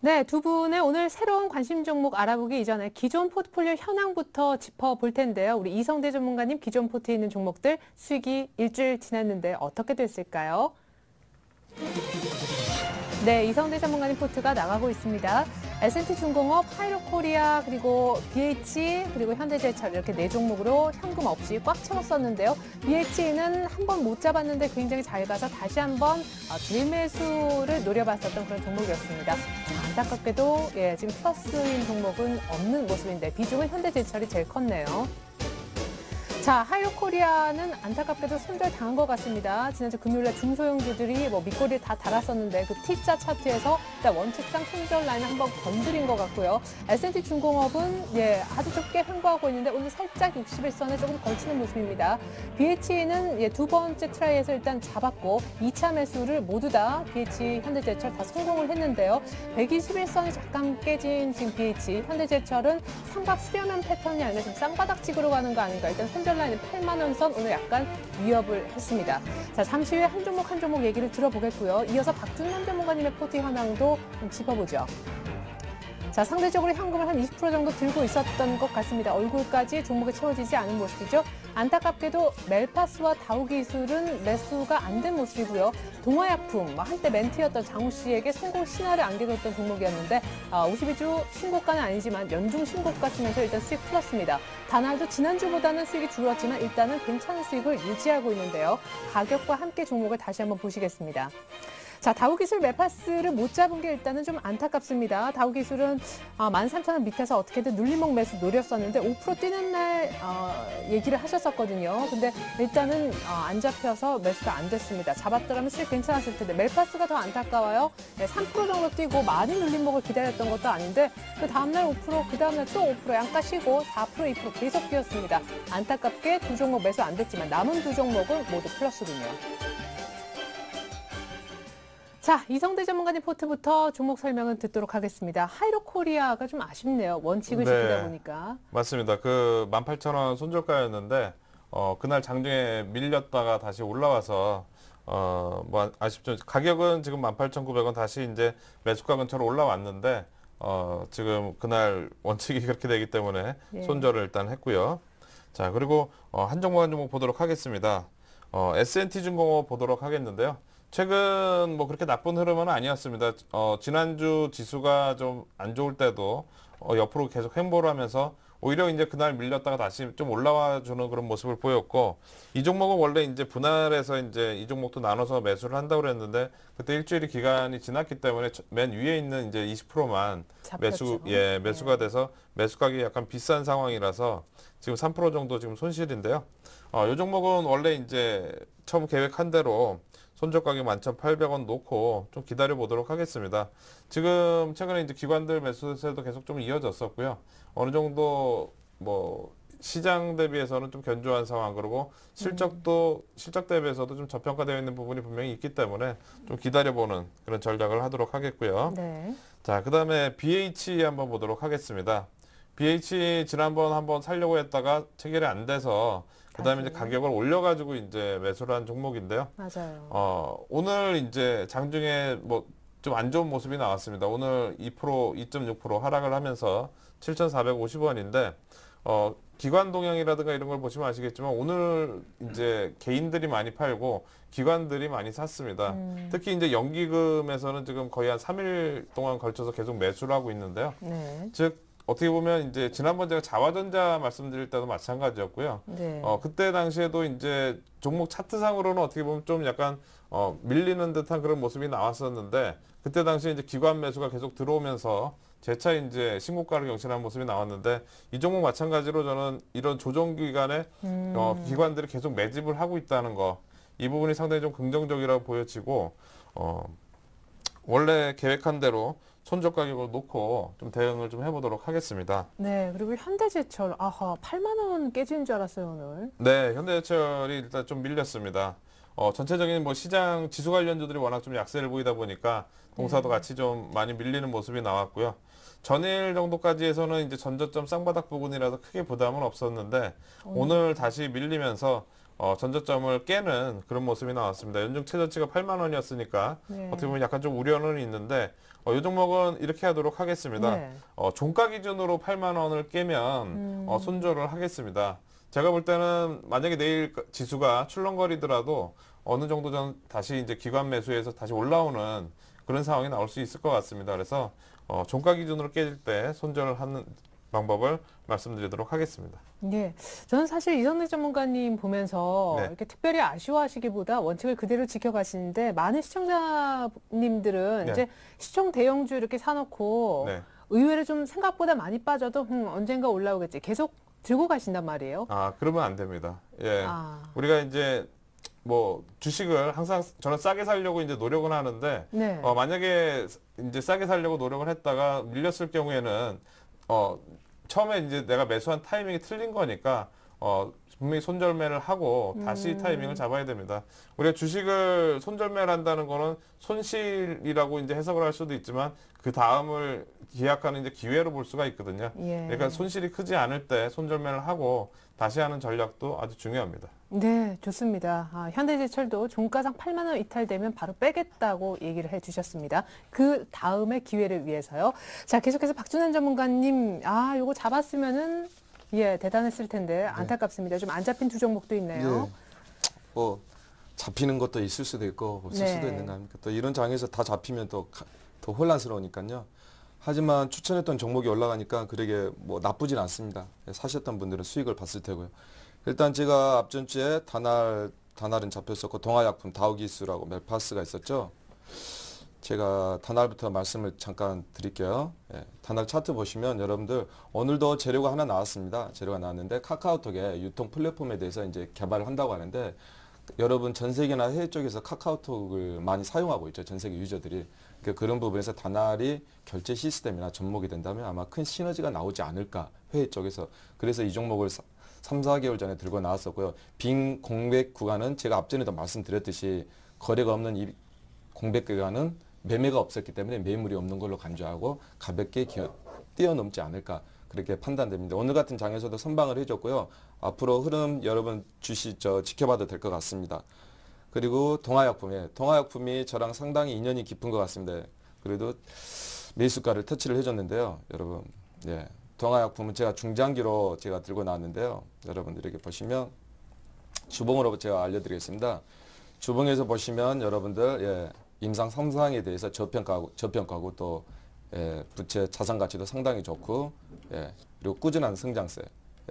네, 두 분의 오늘 새로운 관심 종목 알아보기 이전에 기존 포트폴리오 현황부터 짚어볼 텐데요. 우리 이성대 전문가님 기존 포트에 있는 종목들 수익이 일주일 지났는데 어떻게 됐을까요? 네, 이성대 전문가님 포트가 나가고 있습니다. S&T중공업, 하이로코리아, 그리고 BH, 그리고 현대제철 이렇게 네 종목으로 현금 없이 꽉 채웠었는데요. BH는 한 번 못 잡았는데 굉장히 잘 가서 다시 한번 재매수를 노려봤었던 그런 종목이었습니다. 안타깝게도 지금 플러스인 종목은 없는 모습인데 비중은 현대제철이 제일 컸네요. 자, 하이로코리아는 안타깝게도 손절당한 것 같습니다. 지난주 금요일에 중소형주들이 밑꼬리를 다 달았었는데 그 T자 차트에서 일단 원칙상 손절 라인을 한번 건드린 것 같고요. S&T중공업은 아주 좁게 횡보하고 있는데 오늘 살짝 61선에 조금 걸치는 모습입니다. BH는 두 번째 트라이에서 일단 잡았고 2차 매수를 모두 다 BH, 현대제철 다 성공을 했는데요. 121선이 잠깐 깨진 지금 BH, 현대제철은 삼각 수렴형 패턴이 아니라 지금 쌍바닥식으로 가는 거 아닌가. 일단 손절 라인은 8만 원 선 오늘 약간 위협을 했습니다. 자, 잠시 후에 한 종목 얘기를 들어보겠고요. 이어서 박준현 전문가님의 포트 현황도 좀 짚어보죠. 자, 상대적으로 현금을 한 20% 정도 들고 있었던 것 같습니다. 얼굴까지 종목에 채워지지 않은 모습이죠. 안타깝게도 멜파스와 다우기술은 매수가 안 된 모습이고요. 동화약품, 한때 멘티였던 장우 씨에게 성공 신화를 안겨줬던 종목이었는데 52주 신고가는 아니지만 연중 신고가 쓰면서 일단 수익 풀었습니다. 다날도 지난주보다는 수익이 줄었지만 일단은 괜찮은 수익을 유지하고 있는데요. 가격과 함께 종목을 다시 한번 보시겠습니다. 자, 다우기술 멜파스를 못 잡은 게 일단은 좀 안타깝습니다. 다우기술은 13,000원 밑에서 어떻게든 눌림목 매수 노렸었는데 5% 뛰는 날 얘기를 하셨었거든요. 근데 일단은 안 잡혀서 매수가 안 됐습니다. 잡았더라면 수익 괜찮았을 텐데 멜파스가 더 안타까워요. 3% 정도 뛰고 많이 눌림목을 기다렸던 것도 아닌데 그 다음날 5%, 그 다음날 또 5% 양가 쉬고 4%, 2% 계속 뛰었습니다. 안타깝게 두 종목 매수 안 됐지만 남은 두 종목은 모두 플러스군요. 자, 이성대 전문가님 포트부터 종목 설명은 듣도록 하겠습니다. 하이로코리아가 좀 아쉽네요. 원칙을 지키다 보니까. 맞습니다. 그 18,000원 손절가였는데 그날 장중에 밀렸다가 다시 올라와서 뭐 아쉽죠. 가격은 지금 18,900원 다시 이제 매수가 근처로 올라왔는데 지금 그날 원칙이 그렇게 되기 때문에 손절을 일단 했고요. 자, 그리고 한 종목 보도록 하겠습니다. S&T중공업 보도록 하겠는데요. 최근 뭐 그렇게 나쁜 흐름은 아니었습니다. 지난주 지수가 좀 안 좋을 때도 옆으로 계속 횡보를 하면서 오히려 이제 그날 밀렸다가 다시 좀 올라와 주는 그런 모습을 보였고, 이 종목은 원래 이제 분할해서 이제 이 종목도 나눠서 매수를 한다고 그랬는데 그때 일주일이 기간이 지났기 때문에 맨 위에 있는 이제 20%만 매수가 돼서 매수 가격이 약간 비싼 상황이라서 지금 3% 정도 지금 손실인데요. 이 종목은 원래 이제 처음 계획한 대로 손절 가격 11,800원 놓고 좀 기다려 보도록 하겠습니다. 지금 최근에 이제 기관들 매수세도 계속 좀 이어졌었고요. 어느 정도 뭐 시장 대비해서는 좀 견조한 상황, 그리고 실적 대비해서도 좀 저평가되어 있는 부분이 분명히 있기 때문에 좀 기다려보는 그런 전략을 하도록 하겠고요. 네. 자, 그다음에 BH 한번 보도록 하겠습니다. BH 지난번 한번 살려고 했다가 체결이 안 돼서 그다음에 이제 가격을 올려가지고 이제 매수를 한 종목인데요. 맞아요. 오늘 이제 장중에 뭐 좀 안 좋은 모습이 나왔습니다. 오늘 2%, 2.6% 하락을 하면서 7,450원인데 기관 동향이라든가 이런 걸 보시면 아시겠지만 오늘 이제 개인들이 많이 팔고 기관들이 많이 샀습니다. 특히 이제 연기금에서는 지금 거의 한 3일 동안 걸쳐서 계속 매수를 하고 있는데요. 네. 즉 어떻게 보면 이제 지난번 제가 자화전자 말씀드릴 때도 마찬가지였고요. 네. 그때 당시에도 이제 종목 차트상으로는 어떻게 보면 좀 약간 밀리는 듯한 그런 모습이 나왔었는데 그때 당시에 이제 기관 매수가 계속 들어오면서 재차 이제 신고가를 경신한 모습이 나왔는데 이 종목 마찬가지로 저는 이런 조정 기간에 기관들이 계속 매집을 하고 있다는 거, 이 부분이 상당히 좀 긍정적이라고 보여지고 원래 계획한 대로 손절 가격을 놓고 좀 대응을 좀 해보도록 하겠습니다. 네, 그리고 현대제철, 8만 원 깨지는 줄 알았어요, 오늘. 네, 현대제철이 일단 좀 밀렸습니다. 전체적인 뭐 시장 지수 관련주들이 워낙 좀 약세를 보이다 보니까 동사도 같이 좀 많이 밀리는 모습이 나왔고요. 전일 정도까지 해서는 이제 전저점 쌍바닥 부분이라서 크게 부담은 없었는데 오늘 다시 밀리면서 전저점을 깨는 그런 모습이 나왔습니다. 연중 최저치가 8만 원이었으니까 어떻게 보면 약간 좀 우려는 있는데 이 종목은 이렇게 하도록 하겠습니다. 네. 종가 기준으로 8만 원을 깨면 손절을 하겠습니다. 제가 볼 때는 만약에 내일 지수가 출렁거리더라도 어느 정도 전 다시 이제 기관 매수에서 다시 올라오는 그런 상황이 나올 수 있을 것 같습니다. 그래서 종가 기준으로 깨질 때 손절을 하는 방법을 말씀드리도록 하겠습니다. 네, 저는 사실 이성래 전문가님 보면서 네. 이렇게 특별히 아쉬워하시기보다 원칙을 그대로 지켜가시는데 많은 시청자님들은 네. 이제 시총 대형주 이렇게 사놓고 네. 의외로 좀 생각보다 많이 빠져도 언젠가 올라오겠지 계속 들고 가신단 말이에요. 그러면 안 됩니다. 예. 아, 우리가 이제 뭐 주식을 항상 저는 싸게 살려고 이제 노력은 하는데 네. 만약에 이제 싸게 살려고 노력을 했다가 밀렸을 경우에는 처음에 이제 내가 매수한 타이밍이 틀린 거니까 분명히 손절매를 하고 다시 타이밍을 잡아야 됩니다. 우리가 주식을 손절매를 한다는 거는 손실이라고 이제 해석을 할 수도 있지만 그 다음을 기약하는 이제 기회로 볼 수가 있거든요. 예. 그러니까 손실이 크지 않을 때 손절매를 하고 다시 하는 전략도 아주 중요합니다. 네, 좋습니다. 현대제철도 종가상 8만 원 이탈되면 바로 빼겠다고 얘기를 해주셨습니다. 그 다음에 기회를 위해서요. 자, 계속해서 박준환 전문가님, 요거 잡았으면은 예, 대단했을 텐데 안타깝습니다. 좀 안 잡힌 두 종목도 있네요. 네. 뭐 잡히는 것도 있을 수도 있고 없을 네. 수도 있는 거 아닙니까? 또 이런 장에서 다 잡히면 또 더 혼란스러우니까요. 하지만 추천했던 종목이 올라가니까 그러게 뭐 나쁘진 않습니다. 사셨던 분들은 수익을 봤을 테고요. 일단 제가 앞전 주에 다날은 잡혔었고 동아약품, 다우기술하고 멜파스가 있었죠. 제가 다날부터 말씀을 잠깐 드릴게요. 예, 다날 차트 보시면 여러분들 오늘도 재료가 하나 나왔습니다. 재료가 나왔는데 카카오톡의 유통 플랫폼에 대해서 이제 개발을 한다고 하는데 여러분 전 세계나 해외 쪽에서 카카오톡을 많이 사용하고 있죠. 전 세계 유저들이. 그러니까 그런 부분에서 다날이 결제 시스템이나 접목이 된다면 아마 큰 시너지가 나오지 않을까 해외 쪽에서. 그래서 이 종목을 3, 4개월 전에 들고 나왔었고요. 빈 공백 구간은 제가 앞전에도 말씀드렸듯이 거래가 없는 이 공백 구간은 매매가 없었기 때문에 매물이 없는 걸로 간주하고 가볍게 뛰어넘지 않을까 그렇게 판단됩니다. 오늘 같은 장에서도 선방을 해줬고요. 앞으로 흐름 여러분 지켜봐도 될 것 같습니다. 그리고 동아약품이 저랑 상당히 인연이 깊은 것 같습니다. 그래도 매수가를 터치를 해줬는데요. 여러분, 예, 동아약품은 제가 중장기로 제가 들고 나왔는데요. 여러분들 이렇게 보시면 주봉으로 제가 알려드리겠습니다. 주봉에서 보시면 여러분들 예, 임상 3상에 대해서 저평가하고 또 예, 부채 자산 가치도 상당히 좋고 예, 그리고 꾸준한 성장세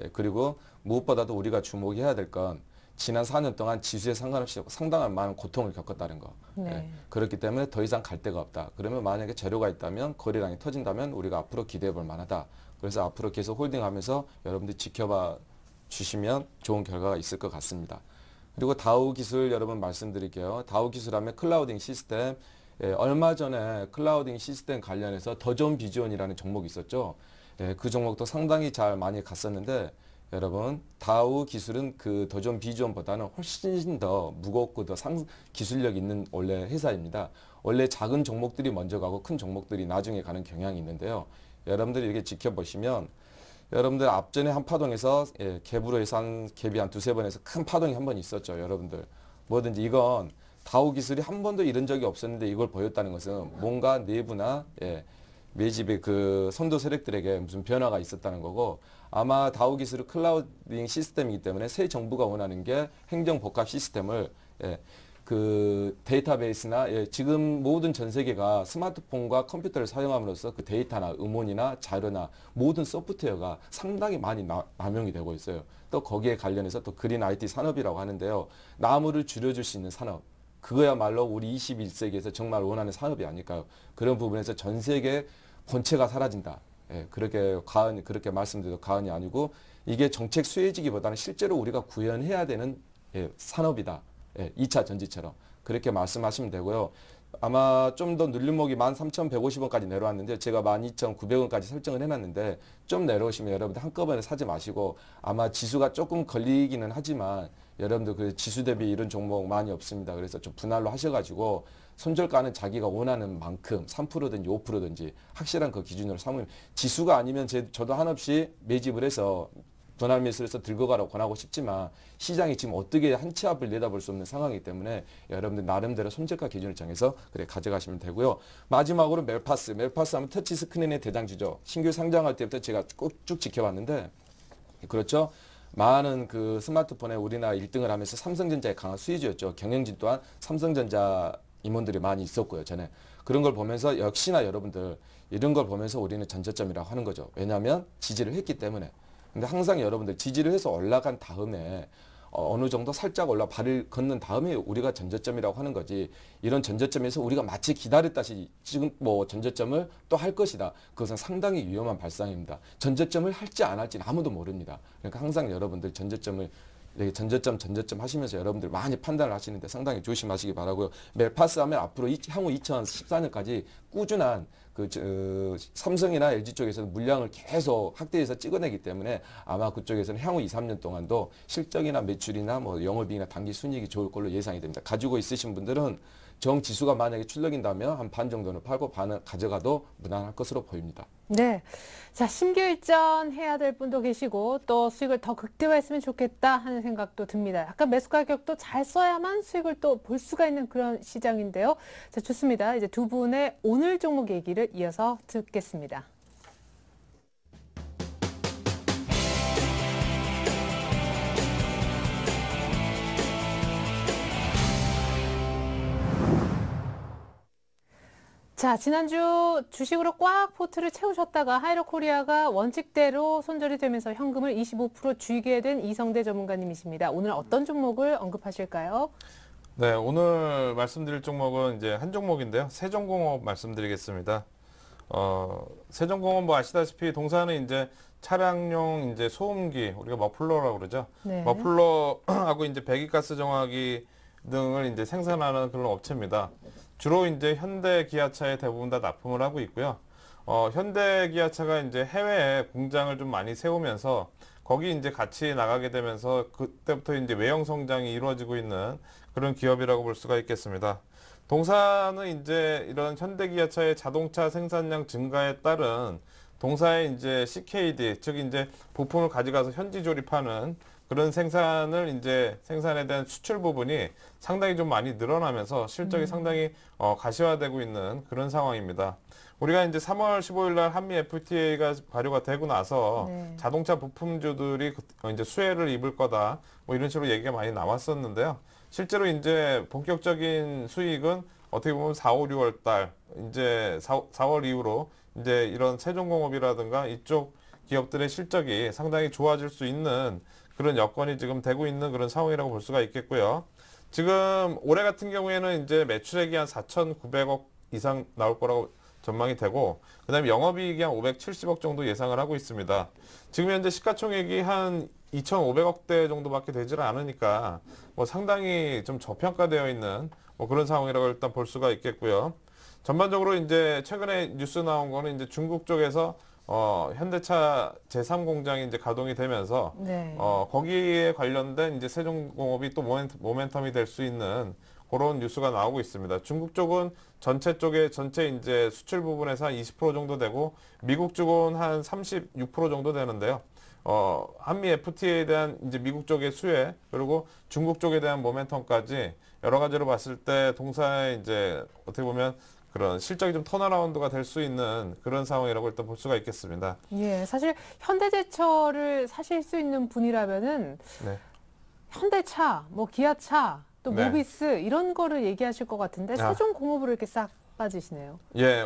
예, 그리고 무엇보다도 우리가 주목해야 될 건 지난 4년 동안 지수에 상관없이 상당한 많은 고통을 겪었다는 거. 네. 예, 그렇기 때문에 더 이상 갈 데가 없다. 그러면 만약에 재료가 있다면 거래량이 터진다면 우리가 앞으로 기대해 볼 만하다. 그래서 앞으로 계속 홀딩하면서 여러분들이 지켜봐 주시면 좋은 결과가 있을 것 같습니다. 그리고 다우 기술 여러분 말씀드릴게요. 다우 기술 하면 클라우딩 시스템. 예, 얼마 전에 클라우딩 시스템 관련해서 더존 비전이라는 종목이 있었죠. 예, 그 종목도 상당히 잘 많이 갔었는데 여러분 다우 기술은 그 더존 비전보다는 훨씬 더 무겁고 더 기술력 있는 원래 회사입니다. 원래 작은 종목들이 먼저 가고 큰 종목들이 나중에 가는 경향이 있는데요. 여러분들이 이렇게 지켜보시면 여러분들 앞전에 한 파동에서 예, 갭으로 해서 갭이 한 두세 번에서 큰 파동이 한 번 있었죠. 여러분들 뭐든지 이건 다우 기술이 한 번도 이런 적이 없었는데 이걸 보였다는 것은 뭔가 내부나 예, 매집의 그 선도 세력들에게 무슨 변화가 있었다는 거고 아마 다우 기술은 클라우딩 시스템이기 때문에 새 정부가 원하는 게 행정 복합 시스템을 예, 그 데이터베이스나 예, 지금 모든 전 세계가 스마트폰과 컴퓨터를 사용함으로써 그 데이터나 음원이나 자료나 모든 소프트웨어가 상당히 많이 남용이 되고 있어요. 또 거기에 관련해서 또 그린 IT 산업이라고 하는데요. 나무를 줄여줄 수 있는 산업. 그거야말로 우리 21세기에서 정말 원하는 산업이 아닐까요? 그런 부분에서 전 세계 본체가 사라진다. 예, 그렇게 말씀드려도 과언이 아니고 이게 정책 수혜지기보다는 실제로 우리가 구현해야 되는 예, 산업이다. 예, 2차 전지처럼 그렇게 말씀하시면 되고요. 아마 좀 더 눌림목이 13,150원까지 내려왔는데 제가 12,900원까지 설정을 해놨는데 좀 내려오시면 여러분들 한꺼번에 사지 마시고 아마 지수가 조금 걸리기는 하지만 여러분들 그 지수 대비 이런 종목 많이 없습니다. 그래서 좀 분할로 하셔가지고 손절가는 자기가 원하는 만큼 3%든지 5%든지 확실한 그 기준으로 삼으면 지수가 아니면 저도 한없이 매집을 해서 분할 매수해서 들고 가라고 권하고 싶지만 시장이 지금 어떻게 한 치 앞을 내다볼 수 없는 상황이기 때문에 여러분들 나름대로 손절가 기준을 정해서 그래 가져가시면 되고요. 마지막으로 멜파스 하면 터치 스크린의 대장주죠. 신규 상장할 때부터 제가 쭉 지켜봤는데 그렇죠. 많은 그 스마트폰에 우리나라 1등을 하면서 삼성전자의 강한 수혜주였죠. 경영진 또한 삼성전자 임원들이 많이 있었고요. 전에 그런 걸 보면서 역시나 여러분들 이런 걸 보면서 우리는 전저점이라고 하는 거죠. 왜냐하면 지지를 했기 때문에. 근데 항상 여러분들 지지를 해서 올라간 다음에 어느 정도 살짝 발을 걷는 다음에 우리가 전저점이라고 하는 거지. 이런 전저점에서 우리가 마치 기다렸다시 지금 뭐 전저점을 또 할 것이다. 그것은 상당히 위험한 발상입니다. 전저점을 할지 안 할지는 아무도 모릅니다. 그러니까 항상 여러분들 전저점 하시면서 여러분들 많이 판단을 하시는데 상당히 조심하시기 바라고요. 멜파스 하면 앞으로 향후 2014년까지 꾸준한 삼성이나 LG 쪽에서는 물량을 계속 확대해서 찍어내기 때문에 아마 그쪽에서는 향후 2, 3년 동안도 실적이나 매출이나 뭐 영업이익이나 단기 순이익이 좋을 걸로 예상이 됩니다. 가지고 있으신 분들은 정 지수가 만약에 출렁인다면 한 반 정도는 팔고 반은 가져가도 무난할 것으로 보입니다. 네. 자, 심기일전 해야 될 분도 계시고 또 수익을 더 극대화했으면 좋겠다 하는 생각도 듭니다. 약간 매수 가격도 잘 써야만 수익을 또 볼 수가 있는 그런 시장인데요. 자, 좋습니다. 이제 두 분의 오늘 종목 얘기를 이어서 듣겠습니다. 자, 지난주 주식으로 꽉 포트를 채우셨다가 하이로코리아가 원칙대로 손절이 되면서 현금을 25% 쥐게 된 이성대 전문가님이십니다. 오늘 어떤 종목을 언급하실까요? 네, 오늘 말씀드릴 종목은 이제 한 종목인데요. 세종공업 말씀드리겠습니다. 세종공업 뭐 아시다시피 동사는 이제 차량용 이제 소음기, 우리가 머플러라고 그러죠. 네. 머플러하고 이제 배기가스 정화기 등을 이제 생산하는 그런 업체입니다. 주로 이제 현대 기아차에 대부분 다 납품을 하고 있고요. 현대 기아차가 이제 해외에 공장을 좀 많이 세우면서 거기 이제 같이 나가게 되면서 그때부터 이제 외형 성장이 이루어지고 있는 그런 기업이라고 볼 수가 있겠습니다. 동사는 이제 이런 현대 기아차의 자동차 생산량 증가에 따른 동사의 이제 CKD, 즉 이제 부품을 가져가서 현지 조립하는 그런 생산에 대한 수출 부분이 상당히 좀 많이 늘어나면서 실적이 상당히 가시화되고 있는 그런 상황입니다. 우리가 이제 3월 15일 날 한미 FTA가 발효가 되고 나서 네. 자동차 부품주들이 이제 수혜를 입을 거다, 뭐 이런 식으로 얘기가 많이 나왔었는데요. 실제로 이제 본격적인 수익은 어떻게 보면 4, 5, 6월 달, 이제 4월 이후로 이제 이런 세종공업이라든가 이쪽 기업들의 실적이 상당히 좋아질 수 있는 그런 여건이 지금 되고 있는 그런 상황이라고 볼 수가 있겠고요. 지금 올해 같은 경우에는 이제 매출액이 한 4,900억 이상 나올 거라고 전망이 되고, 그 다음에 영업이익이 한 570억 정도 예상을 하고 있습니다. 지금 현재 시가총액이 한 2,500억대 정도밖에 되질 않으니까 뭐 상당히 좀 저평가되어 있는 뭐 그런 상황이라고 일단 볼 수가 있겠고요. 전반적으로 이제 최근에 뉴스 나온 거는 이제 중국 쪽에서 현대차 제3공장이 이제 가동이 되면서 네. 거기에 관련된 이제 세종공업이 또 모멘텀이 될 수 있는 그런 뉴스가 나오고 있습니다. 중국 쪽은 전체 이제 수출 부분에서 한 20% 정도 되고, 미국 쪽은 한 36% 정도 되는데요. 한미 FTA에 대한 이제 미국 쪽의 수혜, 그리고 중국 쪽에 대한 모멘텀까지 여러 가지로 봤을 때 동사의 이제 어떻게 보면 그런 실적이 좀 턴어라운드가 될 수 있는 그런 상황이라고 일단 볼 수가 있겠습니다. 예, 사실 현대제철을 사실 수 있는 분이라면은 네. 현대차, 뭐 기아차, 또 네. 모비스 이런 거를 얘기하실 것 같은데 아. 세종공업으로 이렇게 싹 빠지시네요. 예,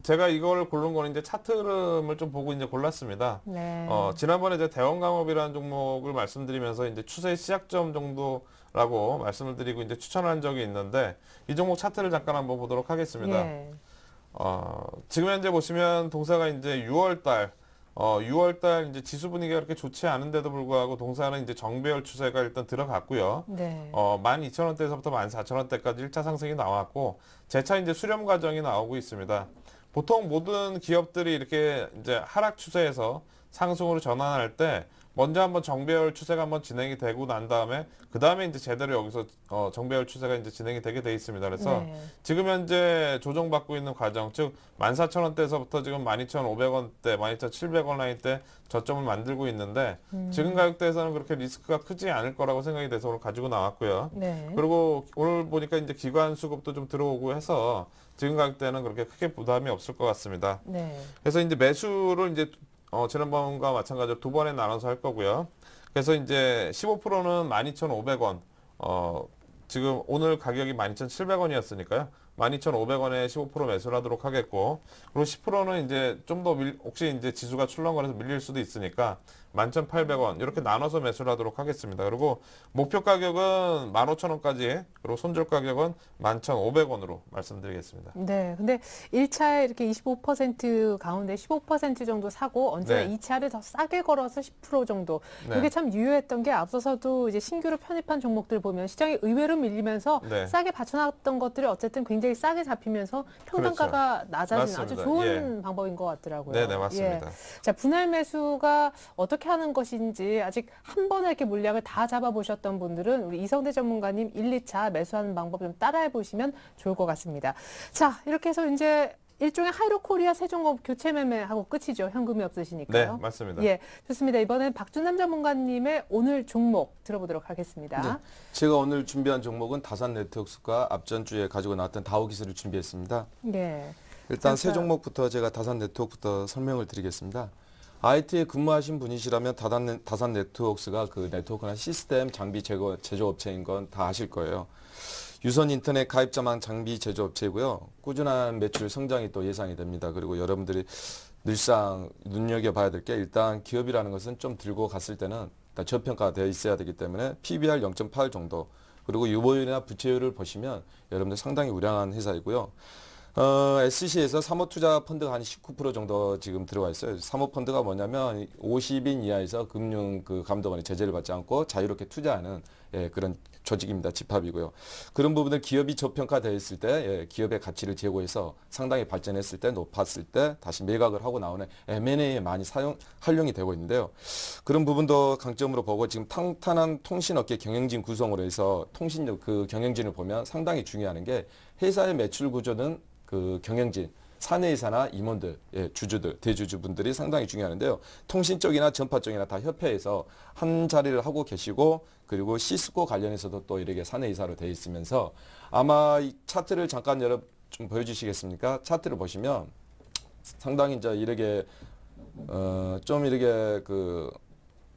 제가 이걸 고른 거는 이제 차트 흐름을 좀 보고 이제 골랐습니다. 네. 지난번에 이제 대원강업이라는 종목을 말씀드리면서 이제 추세 시작점 정도라고 말씀을 드리고 이제 추천한 적이 있는데, 이 종목 차트를 잠깐 한번 보도록 하겠습니다. 예. 지금 현재 보시면 동사가 이제 6월달 이제 지수 분위기가 그렇게 좋지 않은데도 불구하고 동사는 이제 정배열 추세가 일단 들어갔고요. 네. 12,000원대에서부터 14,000원대까지 1차 상승이 나왔고, 재차 이제 수렴 과정이 나오고 있습니다. 보통 모든 기업들이 이렇게 이제 하락 추세에서 상승으로 전환할 때 먼저 한번 정배열 추세가 한번 진행이 되고 난 다음에 그 다음에 이제 제대로 여기서 정배열 추세가 이제 진행이 되게 돼 있습니다. 그래서 네. 지금 현재 조정받고 있는 과정, 즉 14,000원대에서부터 지금 12,500원대, 12,700원 라인대 저점을 만들고 있는데 지금 가격대에서는 그렇게 리스크가 크지 않을 거라고 생각이 돼서 오늘 가지고 나왔고요. 네. 그리고 오늘 보니까 이제 기관 수급도 좀 들어오고 해서 지금 가격대는 그렇게 크게 부담이 없을 것 같습니다. 네. 그래서 이제 매수를 이제 지난번과 마찬가지로 두 번에 나눠서 할 거고요. 그래서 이제 15%는 12,500원. 지금 오늘 가격이 12,700원이었으니까요. 12,500원에 15% 매수를 하도록 하겠고, 그리고 10%는 이제 좀 더 혹시 이제 지수가 출렁거려서 밀릴 수도 있으니까 11,800원 이렇게 나눠서 매수를 하도록 하겠습니다. 그리고 목표 가격은 15,000원까지, 그리고 손절 가격은 11,500원으로 말씀드리겠습니다. 네. 근데 1차에 이렇게 25% 가운데 15% 정도 사고 언제나 네. 2차를 더 싸게 걸어서 10% 정도. 네. 이게 참 유효했던 게 앞서서도 이제 신규로 편입한 종목들 보면 시장이 의외로 밀리면서 네. 싸게 받쳐놨던 것들이 어쨌든 굉장히 싸게 잡히면서 평단가가 낮아지는 아주 맞습니다. 좋은 방법인 것 같더라고요. 네, 네, 맞습니다. 예. 자, 분할 매수가 어떻게 하는 것인지 아직 한 번에 이렇게 물량을 다 잡아보셨던 분들은 우리 이성대 전문가님 1, 2차 매수하는 방법 좀 따라해 보시면 좋을 것 같습니다. 자, 이렇게 해서 이제 일종의 하이로코리아 세종업 교체 매매하고 끝이죠. 현금이 네, 없으시니까요. 맞습니다. 예, 좋습니다. 이번엔 박준남 전문가님의 오늘 종목 들어보도록 하겠습니다. 네. 제가 오늘 준비한 종목은 다산 네트워크스가 앞전주에 가지고 나왔던 다우기술을 준비했습니다. 예. 일단 세 잠깐. 종목부터 제가 다산 네트워크부터 설명을 드리겠습니다. IT에 근무하신 분이시라면 다산 네트워크스가 그 네트워크나 시스템 장비 제조업체인 건 다 아실 거예요. 유선 인터넷 가입자망 장비 제조업체이고요. 꾸준한 매출 성장이 또 예상이 됩니다. 그리고 여러분들이 늘상 눈여겨봐야 될 게 일단 기업이라는 것은 좀 들고 갔을 때는 일단 저평가되어 있어야 되기 때문에 PBR 0.8 정도, 그리고 유보율이나 부채율을 보시면 여러분들 상당히 우량한 회사이고요. SC에서 사모투자 펀드가 한 19% 정도 지금 들어가 있어요. 사모펀드가 뭐냐면 50인 이하에서 금융 그 감독원의 제재를 받지 않고 자유롭게 투자하는 그런 조직입니다. 집합이고요. 그런 부분들 기업이 저평가되어 있을 때 기업의 가치를 제고해서 상당히 발전했을 때 높았을 때 다시 매각을 하고 나오는 M&A에 많이 활용이 되고 있는데요. 그런 부분도 강점으로 보고 지금 탄탄한 통신업계 경영진 구성으로 해서 통신 그 경영진을 보면 상당히 중요한 게 회사의 매출 구조는 그 경영진, 사내이사나 임원들, 주주들, 대주주분들이 상당히 중요한데요. 통신 쪽이나 전파 쪽이나 다 협회에서 한 자리를 하고 계시고, 그리고 시스코 관련해서도 또 이렇게 사내이사로 되어 있으면서 아마 이 차트를 잠깐 좀 보여주시겠습니까? 차트를 보시면 상당히 이제 이렇게 좀 이렇게 그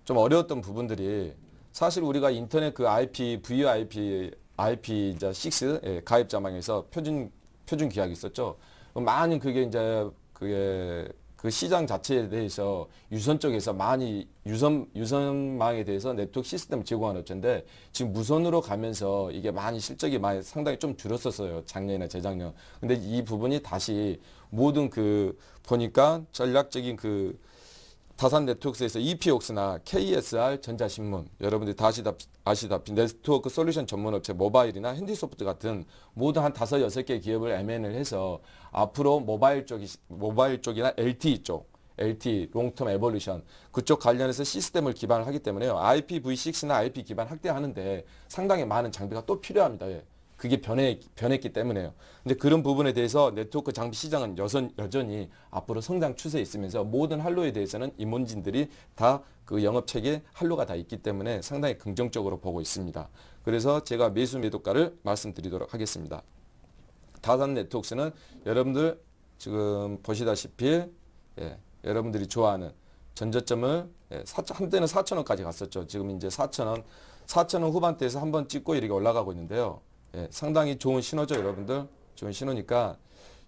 좀 어려웠던 부분들이 사실 우리가 인터넷 그 VoIP 이제 6 가입자망에서 표준 규약이 있었죠. 많은 그게 이제 그 시장 자체에 대해서 유선 쪽에서 많이 유선망에 대해서 네트워크 시스템을 제공하는 업체인데 지금 무선으로 가면서 이게 많이 실적이 많이 상당히 좀 줄었었어요. 작년이나 재작년. 근데 이 부분이 다시 모든 그 보니까 전략적인 그 다산 네트워크에서 EP옥스나 KSR 전자신문, 여러분들이 다 아시다시피 네트워크 솔루션 전문업체 모바일이나 핸디소프트 같은 모두 한 5, 6개 기업을 M&A를 해서 앞으로 모바일 쪽이나 LTE 쪽, LTE, 롱텀 에볼루션 그쪽 관련해서 시스템을 기반을 하기 때문에요. IPv6나 IP 기반 확대하는데 상당히 많은 장비가 또 필요합니다. 그게 변했기 때문에요. 근데 그런 부분에 대해서 네트워크 장비 시장은 여전히 앞으로 성장 추세에 있으면서 모든 한로에 대해서는 임원진들이 다 그 영업 체계 한로가 다 있기 때문에 상당히 긍정적으로 보고 있습니다. 그래서 제가 매수 매도가를 말씀드리도록 하겠습니다. 다산 네트워크는 여러분들 지금 보시다시피 여러분들이 좋아하는 전저점을 한때는 4,000원까지 갔었죠. 지금 이제 4,000원 후반대에서 한번 찍고 이렇게 올라가고 있는데요. 상당히 좋은 신호죠, 여러분들. 좋은 신호니까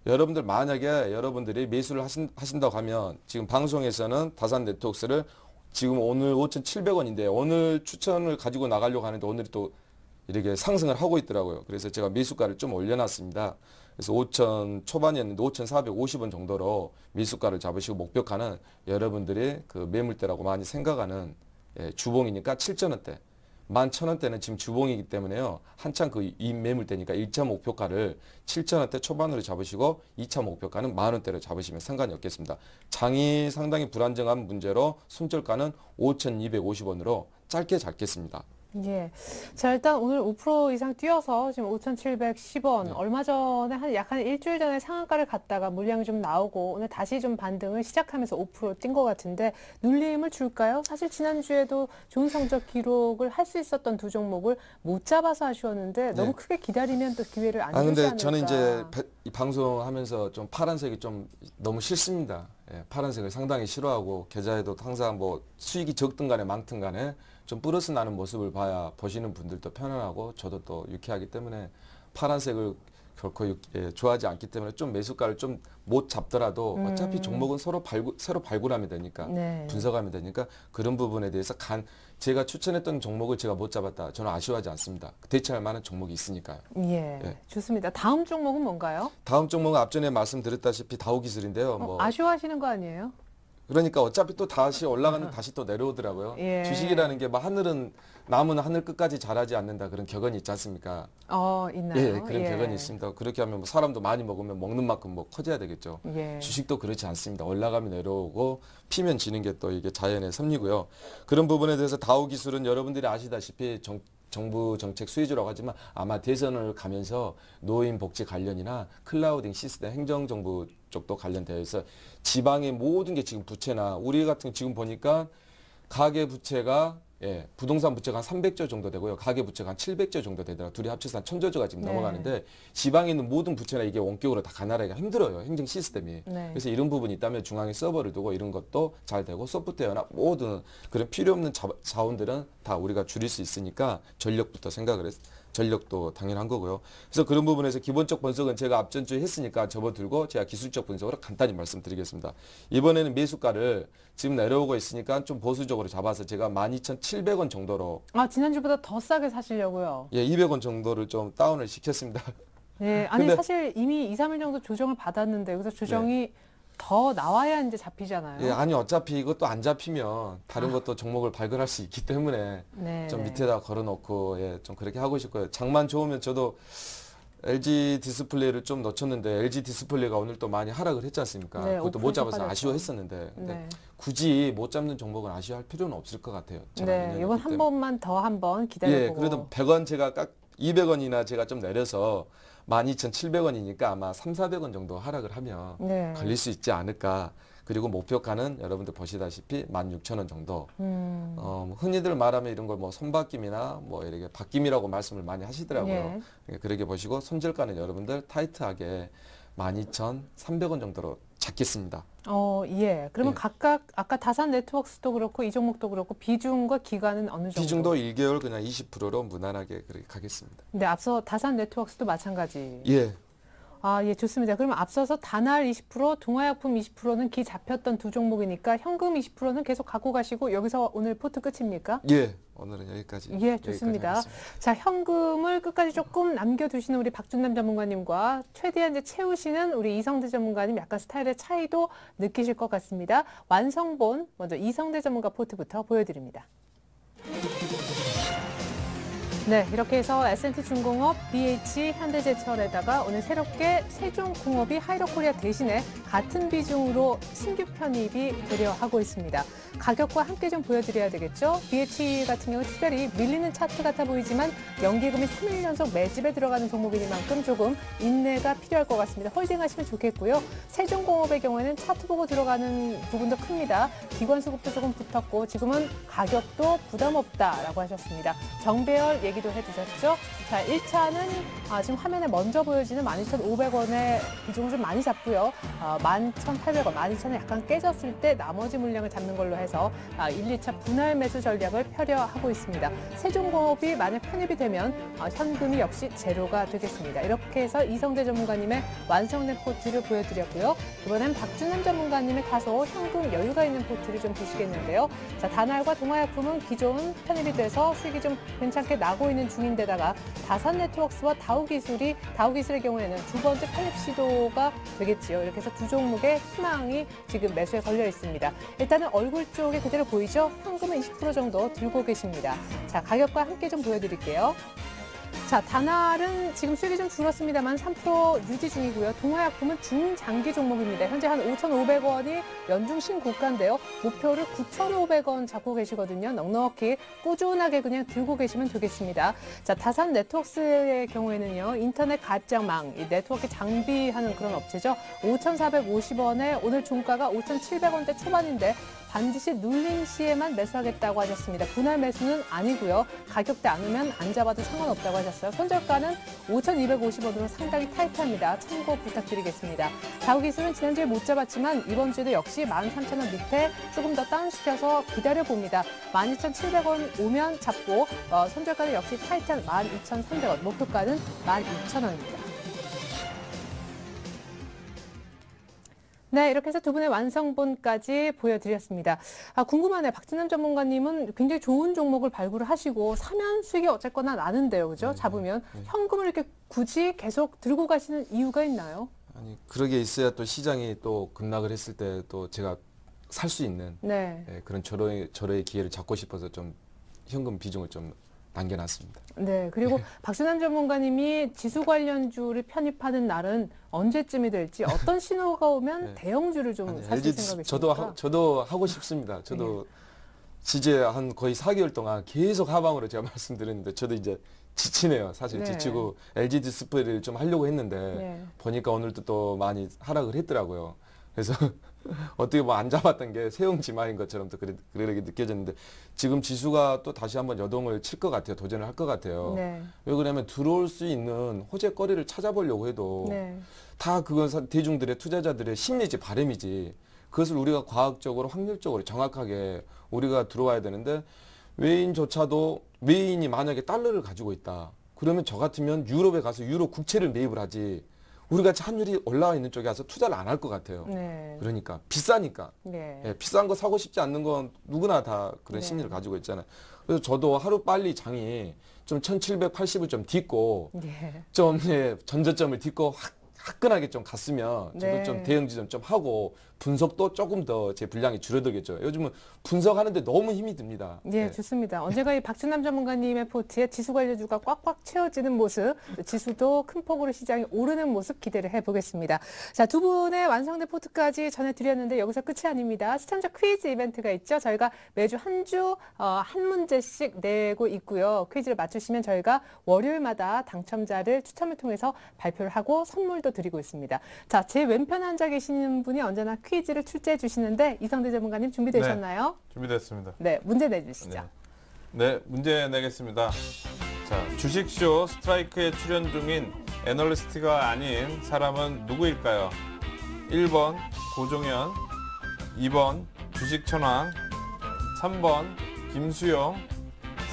여러분들 만약에 여러분들이 매수를 하신다고 하면 지금 방송에서는 다산 네트워크를 지금 오늘 5,700원인데 오늘 추천을 가지고 나가려고 하는데 오늘이 또 이렇게 상승을 하고 있더라고요. 그래서 제가 매수가를 좀 올려놨습니다. 그래서 5,000 초반이었는데 5,450원 정도로 매수가를 잡으시고 목표가는 여러분들이 그 매물대라고 많이 생각하는 주봉이니까 7,000원대. 11,000원대는 지금 주봉이기 때문에요. 한창 그 매물대니까 1차 목표가를 7,000원대 초반으로 잡으시고 2차 목표가는 10,000원대로 잡으시면 상관이 없겠습니다. 장이 상당히 불안정한 문제로 손절가는 5,250원으로 짧게 잡겠습니다. 예. 자, 일단 오늘 5% 이상 뛰어서 지금 5,710원. 네. 얼마 전에 약 한 일주일 전에 상한가를 갔다가 물량이 좀 나오고 오늘 다시 좀 반등을 시작하면서 5% 뛴 것 같은데 눌림을 줄까요? 사실 지난주에도 좋은 성적 기록을 할 수 있었던 두 종목을 못 잡아서 아쉬웠는데 너무 네. 크게 기다리면 또 기회를 안 주지 근데 않을까. 저는 이제 이 방송하면서 좀 파란색이 좀 너무 싫습니다. 예, 파란색을 상당히 싫어하고 계좌에도 항상 뭐 수익이 적든 간에 많든 간에 좀 플러스 나는 모습을 봐야 보시는 분들도 편안하고 저도 또 유쾌하기 때문에 파란색을 결코 좋아하지 않기 때문에 좀 매수가를 좀 못 잡더라도 어차피 종목은 새로 발굴하면 되니까 네. 분석하면 되니까 그런 부분에 대해서 제가 추천했던 종목을 제가 못 잡았다. 저는 아쉬워하지 않습니다. 대체할 만한 종목이 있으니까요. 예. 예. 좋습니다. 다음 종목은 뭔가요? 다음 종목은 앞전에 말씀드렸다시피 다우기술인데요. 아쉬워하시는 거 아니에요? 그러니까 어차피 또 다시 올라가는 다시 또 내려오더라고요. 예. 주식이라는 게 막 나무는 하늘 끝까지 자라지 않는다 그런 격언이 있지 않습니까? 있나요? 예, 그런 격언이 있습니다. 그렇게 하면 뭐 사람도 많이 먹으면 먹는 만큼 뭐 커져야 되겠죠. 예. 주식도 그렇지 않습니다. 올라가면 내려오고 피면 지는 게 또 이게 자연의 섭리고요. 그런 부분에 대해서 다우기술은 여러분들이 아시다시피 정부 정책 수혜주라고 하지만 아마 대선을 가면서 노인 복지 관련이나 클라우딩 시스템 행정정부 쪽도 관련되어 있어 지방의 모든 게 지금 부채나 우리 같은 지금 보니까 가계 부채가 부동산 부채가 한 300조 정도 되고요. 가계 부채가 한 700조 정도 되더라고요. 둘이 합쳐서 한 1,000조가 지금 네. 넘어가는데 지방에 있는 모든 부채나 이게 원격으로 다 가나라기가 힘들어요. 행정 시스템이. 네. 그래서 이런 부분이 있다면 중앙에 서버를 두고 이런 것도 잘 되고 소프트웨어나 모든 그런 필요 없는 자원들은 다 우리가 줄일 수 있으니까 전력부터 전력도 당연한 거고요. 그래서 그런 부분에서 기본적 분석은 제가 앞전주에 했으니까 접어들고 제가 기술적 분석으로 간단히 말씀드리겠습니다. 이번에는 매수가를 지금 내려오고 있으니까 좀 보수적으로 잡아서 제가 12,700원 정도로 지난주보다 더 싸게 사시려고요. 200원 정도를 좀 다운을 시켰습니다. 네, 아니 근데- 사실 이미 2, 3일 정도 조정을 받았는데 그래서 조정이 더 나와야 이제 잡히잖아요. 아니 어차피 이것도 안 잡히면 다른 것도 종목을 발굴할 수 있기 때문에 네, 좀 네. 밑에다 걸어놓고 좀 그렇게 하고 싶고요. 장만 좋으면 저도 LG 디스플레이를 좀 놓쳤는데 LG 디스플레이가 오늘 또 많이 하락을 했지 않습니까? 네, 그것도 못 5% 잡아서 빠졌죠. 아쉬워했었는데 근데 네. 굳이 못 잡는 종목은 아쉬워할 필요는 없을 것 같아요. 저랑 네, 인연이 이번 있기 한 때문에. 번만 더 한번 기다려보고. 그래도 100원 제가 200원이나 제가 좀 내려서 12,700원이니까 아마 3,400원 정도 하락을 하면 네. 걸릴 수 있지 않을까. 그리고 목표가는 여러분들 보시다시피 16,000원 정도. 흔히들 말하면 이런 걸 뭐 손바뀜이나 뭐 이렇게 바뀜이라고 말씀을 많이 하시더라고요. 그렇게 보시고 손절가는 여러분들 타이트하게 12,300원 정도로 잡겠습니다. 예. 그러면 예. 각각 아까 다산 네트워크스도 그렇고 이 종목도 그렇고 비중과 기간은 어느 정도? 비중도 1개월 그냥 20%로 무난하게 그렇게 가겠습니다. 근데 앞서 다산 네트워크스도 마찬가지. 예. 예, 좋습니다. 그러면 앞서서 다날 20%, 동아약품 20%는 기 잡혔던 두 종목이니까 현금 20%는 계속 갖고 가시고 여기서 오늘 포트 끝입니까? 예. 오늘은 여기까지. 예, 좋습니다. 여기까지 하겠습니다. 자, 현금을 끝까지 조금 남겨두시는 우리 박준남 전문가님과 최대한 이제 채우시는 우리 이성대 전문가님 약간 스타일의 차이도 느끼실 것 같습니다. 완성본 먼저 이성대 전문가 포트부터 보여드립니다. 네, 이렇게 해서 S&T중공업, BH, 현대제철에다가 오늘 새롭게 세종공업이 하이로코리아 대신에 같은 비중으로 신규 편입이 되려 하고 있습니다. 가격과 함께 좀 보여드려야 되겠죠? BH 같은 경우 특별히 밀리는 차트 같아 보이지만 연기금이 3일 연속 매집에 들어가는 종목이니만큼 조금 인내가 필요할 것 같습니다. 홀딩하시면 좋겠고요. 세종공업의 경우에는 차트 보고 들어가는 부분도 큽니다. 기관 수급도 조금 붙었고 지금은 가격도 부담 없다라고 하셨습니다. 정배열 얘기도 해주셨죠. 자, 1차는 지금 화면에 먼저 보여지는 12,500원의 비중을 좀 많이 잡고요. 11,800원, 12,000원 약간 깨졌을 때 나머지 물량을 잡는 걸로 해서 1, 2차 분할 매수 전략을 펴려하고 있습니다. 세종공업이 만약 편입이 되면 현금이 역시 제로가 되겠습니다. 이렇게 해서 이성대 전문가님의 완성된 포트를 보여드렸고요. 이번엔 박준남 전문가님의 다소 현금 여유가 있는 포트를 좀 보시겠는데요. 자, 다날과 동아약품은 기존 편입이 돼서 수익이 좀 괜찮게 나고 되고 있는 중인데다가 다산네트워크스와 다우기술의 경우에는 두 번째 편입 시도가 되겠지요. 이렇게 해서 두 종목의 희망이 지금 매수에 걸려 있습니다. 일단은 얼굴 쪽에 그대로 보이죠? 현금은 20% 정도 들고 계십니다. 자, 가격과 함께 좀 보여드릴게요. 자, 다날은 지금 수익이 좀 줄었습니다만 3% 유지 중이고요. 동화약품은 중장기 종목입니다. 현재 한 5,500원이 연중 신고가인데요. 목표를 9,500원 잡고 계시거든요. 넉넉히 꾸준하게 그냥 들고 계시면 되겠습니다. 자, 다산 네트워크스의 경우에는요. 인터넷 가입장망, 이 네트워크 장비하는 그런 업체죠. 5,450원에 오늘 종가가 5,700원대 초반인데 반드시 눌림 시에만 매수하겠다고 하셨습니다. 분할 매수는 아니고요. 가격대 안 오면 안 잡아도 상관없다고 하셨어요. 손절가는 5,250원으로 상당히 타이트합니다. 참고 부탁드리겠습니다. 다우기술은 지난주에 못 잡았지만 이번 주에도 역시 13,000원 밑에 조금 더 다운시켜서 기다려봅니다. 12,700원 오면 잡고 손절가는 역시 타이트한 12,300원, 목표가는 12,000원입니다. 네, 이렇게 해서 두 분의 완성본까지 보여드렸습니다. 궁금하네요. 박진남 전문가님은 굉장히 좋은 종목을 발굴을 하시고 사면 수익이 어쨌거나 나는데요. 그죠? 잡으면 현금을 이렇게 굳이 계속 들고 가시는 이유가 있나요? 아니, 그러게 있어야 또 시장이 또 급락을 했을 때 또 제가 살 수 있는 네. 그런 절호의 기회를 잡고 싶어서 좀 현금 비중을 좀 남겨놨습니다. 네, 그리고 박진남 전문가님이 지수 관련주를 편입하는 날은 언제쯤이 될지 어떤 신호가 오면 네. 대형주를 좀 사실 생각이십니까? 저도 하고 싶습니다. 저도 이제 한 거의 4개월 동안 계속 하방으로 제가 말씀드렸는데 저도 이제 지치네요. 사실 네. 지치고 LG 디스플레이를 좀 하려고 했는데 네. 보니까 오늘도 또 많이 하락을 했더라고요. 그래서 어떻게 뭐 안 잡았던 게 세웅지마인 것처럼 또 그렇게 느껴졌는데 지금 지수가 또 다시 한번 여동을 칠 것 같아요. 도전을 할 것 같아요. 네. 왜 그러냐면 들어올 수 있는 호재거리를 찾아보려고 해도 네. 다 그건 대중들의 투자자들의 심리지 바람이지 그것을 우리가 과학적으로 확률적으로 정확하게 우리가 들어와야 되는데 외인이 만약에 달러를 가지고 있다. 그러면 저 같으면 유럽에 가서 유로 국채를 매입을 하지 우리같이 환율이 올라와 있는 쪽에 가서 투자를 안 할 것 같아요. 네. 그러니까 비싸니까. 네. 예, 비싼 거 사고 싶지 않는 건 누구나 다 그런 네. 심리를 가지고 있잖아요. 그래서 저도 하루 빨리 장이 좀 1780을 좀 딛고 네. 좀 전저점을 딛고 화끈하게 좀 갔으면 저도 네. 좀 대응 지점 좀 하고 분석도 조금 더 제 분량이 줄어들겠죠. 요즘은 분석하는데 너무 힘이 듭니다. 예, 좋습니다. 언제가 이 박진남 전문가님의 포트에 지수 관련주가 꽉꽉 채워지는 모습, 지수도 큰 폭으로 시장이 오르는 모습 기대를 해보겠습니다. 자, 두 분의 완성된 포트까지 전해드렸는데 여기서 끝이 아닙니다. 시청자 퀴즈 이벤트가 있죠. 저희가 매주 한 주 한 문제씩 내고 있고요. 퀴즈를 맞추시면 저희가 월요일마다 당첨자를 추첨을 통해서 발표를 하고 선물도 드리고 있습니다. 자, 제 왼편 앉아 계시는 분이 언제나 퀴즈를 출제해 주시는데 이성대 전문가님 준비되셨나요? 준비됐습니다. 네, 문제 내주시죠. 네, 문제 내겠습니다. 자, 주식쇼 스트라이크에 출연 중인 애널리스트가 아닌 사람은 누구일까요? 1번 고종현, 2번 주식천왕, 3번 김수영,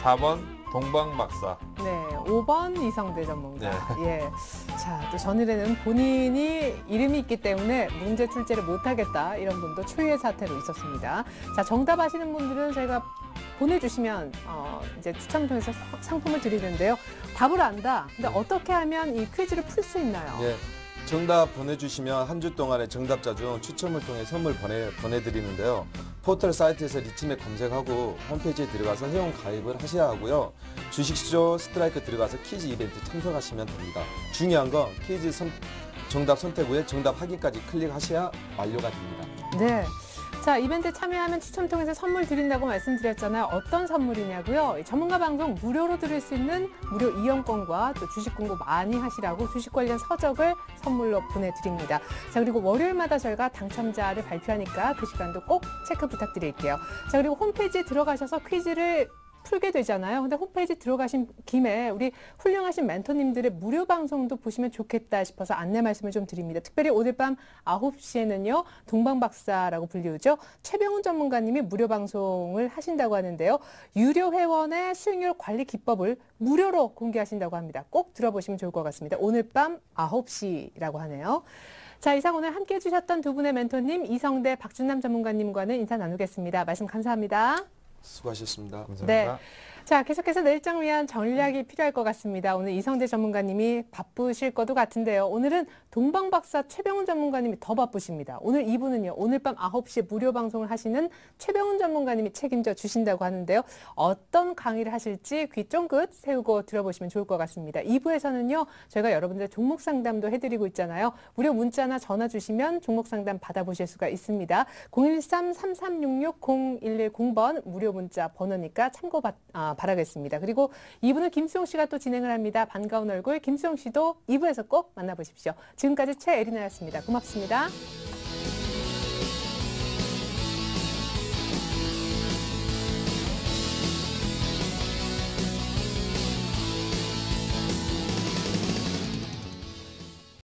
4번 동방박사. 네, 5번 이성대 전문가. 예. 자, 또 전일에는 본인이 이름이 있기 때문에 문제 출제를 못하겠다 이런 분도 초유의 사태로 있었습니다. 자, 정답 아시는 분들은 저희가 보내주시면 이제 추첨 통해서 상품을 드리는데요. 답을 안다. 근데 어떻게 하면 이 퀴즈를 풀 수 있나요? 예, 정답 보내주시면 한 주 동안의 정답자 중 추첨을 통해 선물 보내드리는데요. 포털 사이트에서 리치맥 검색하고 홈페이지에 들어가서 회원 가입을 하셔야 하고요. 주식쇼 스트라이크 들어가서 퀴즈 이벤트 참석하시면 됩니다. 중요한 건 퀴즈 정답 선택 후에 정답 확인까지 클릭하셔야 완료가 됩니다. 네. 자, 이벤트 참여하면 추첨 통해서 선물 드린다고 말씀드렸잖아요. 어떤 선물이냐고요? 이 전문가 방송 무료로 들을 수 있는 무료 이용권과 또 주식 공부 많이 하시라고 주식 관련 서적을 선물로 보내드립니다. 자, 그리고 월요일마다 저희가 당첨자를 발표하니까 그 시간도 꼭 체크 부탁드릴게요. 자, 그리고 홈페이지에 들어가셔서 퀴즈를 풀게 되잖아요. 근데 홈페이지 들어가신 김에 우리 훌륭하신 멘토님들의 무료 방송도 보시면 좋겠다 싶어서 안내 말씀을 좀 드립니다. 특별히 오늘 밤 9시에는요. 동방박사라고 불리우죠. 최병훈 전문가님이 무료 방송을 하신다고 하는데요. 유료 회원의 수익률 관리 기법을 무료로 공개하신다고 합니다. 꼭 들어보시면 좋을 것 같습니다. 오늘 밤 9시라고 하네요. 자, 이상 오늘 함께해 주셨던 두 분의 멘토님 이성대 박준남 전문가님과는 인사 나누겠습니다. 말씀 감사합니다. 수고하셨습니다. 감사합니다. 자, 계속해서 내일장 위한 전략이 필요할 것 같습니다. 오늘 이성재 전문가님이 바쁘실 것도 같은데요. 오늘은 동방박사 최병훈 전문가님이 더 바쁘십니다. 오늘 2부는요. 오늘 밤 9시에 무료 방송을 하시는 최병훈 전문가님이 책임져 주신다고 하는데요. 어떤 강의를 하실지 귀 쫑긋 세우고 들어보시면 좋을 것 같습니다. 2부에서는요. 저희가 여러분들 종목 상담도 해드리고 있잖아요. 무료 문자나 전화 주시면 종목 상담 받아보실 수가 있습니다. 013-3366-0110번 무료 문자 번호니까 참고 바라겠습니다. 그리고 2부는 김수영 씨가 또 진행을 합니다. 반가운 얼굴 김수영 씨도 2부에서 꼭 만나보십시오. 지금까지 최애리나였습니다. 고맙습니다.